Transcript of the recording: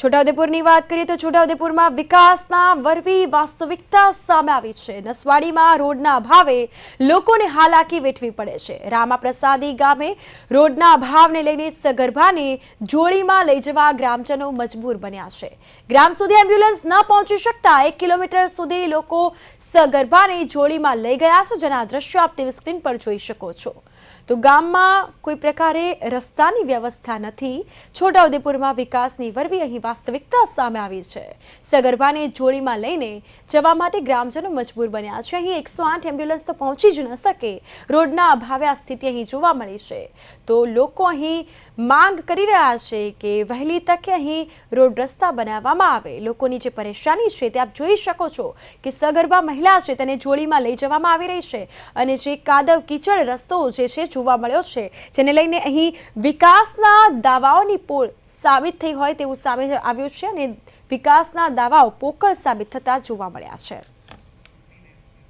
છોટાઉદેપુરની વાત કરીએ તો છોટાઉદેપુરમાં વિકાસના વરવી વાસ્તવિકતા સામે આવી છે। નસવાડીમાં રોડના અભાવે લોકોને હાલાકી વેઠવી પડે છે। રામાપ્રસાદી ગામે રોડના અભાવને લઈને સગર્ભાને જોડીમાં લઈ જવા ગ્રામજનો મજબૂર બન્યા છે। ગ્રામ સુધી એમ્બ્યુલન્સ ન પહોંચી શકતા 1 કિલોમીટર સુધી લોકો સગર્ભાને જોડીમાં લઈ ગયા છે, જેના દ્રશ્યો આપ ટીવી સ્ક્રીન પર જોઈ શકો છો। તો ગામમાં કોઈ પ્રકારે રસ્તાની વ્યવસ્થા નથી। છોટાઉદેપુરમાં વિકાસની વરવી અહીં વાસ્તવિકતા સામે આવી છે। સગર્ભાને જોડીમાં લઈને જવા માટે ગ્રામજનો મજબૂર બન્યા છે। અહીં 108 એમ્બ્યુલન્સ તો પહોંચી જ ન શકે। રોડના અભાવે આ સ્થિતિ અહીં જોવા મળી છે। તો લોકો અહીં માંગ કરી રહ્યા છે કે વહેલી તકે અહીં રોડ રસ્તા બનાવવામાં આવે। લોકોની જે પરેશાની છે તે આપ જોઈ શકો છો કે સગર્ભા મહિલા છે તેને જોડીમાં લઈ જવામાં આવી રહી છે અને જે કાદવ કીચડ રસ્તો જે છે જોવા મળ્યો છે, જેને લઈને અહીં વિકાસના દાવાઓની પોલ સાબિત થઈ હોય તેવું સામે આવ્યું છે અને વિકાસના દાવાઓ પોકળ સાબિત થતા જોવા મળ્યા છે।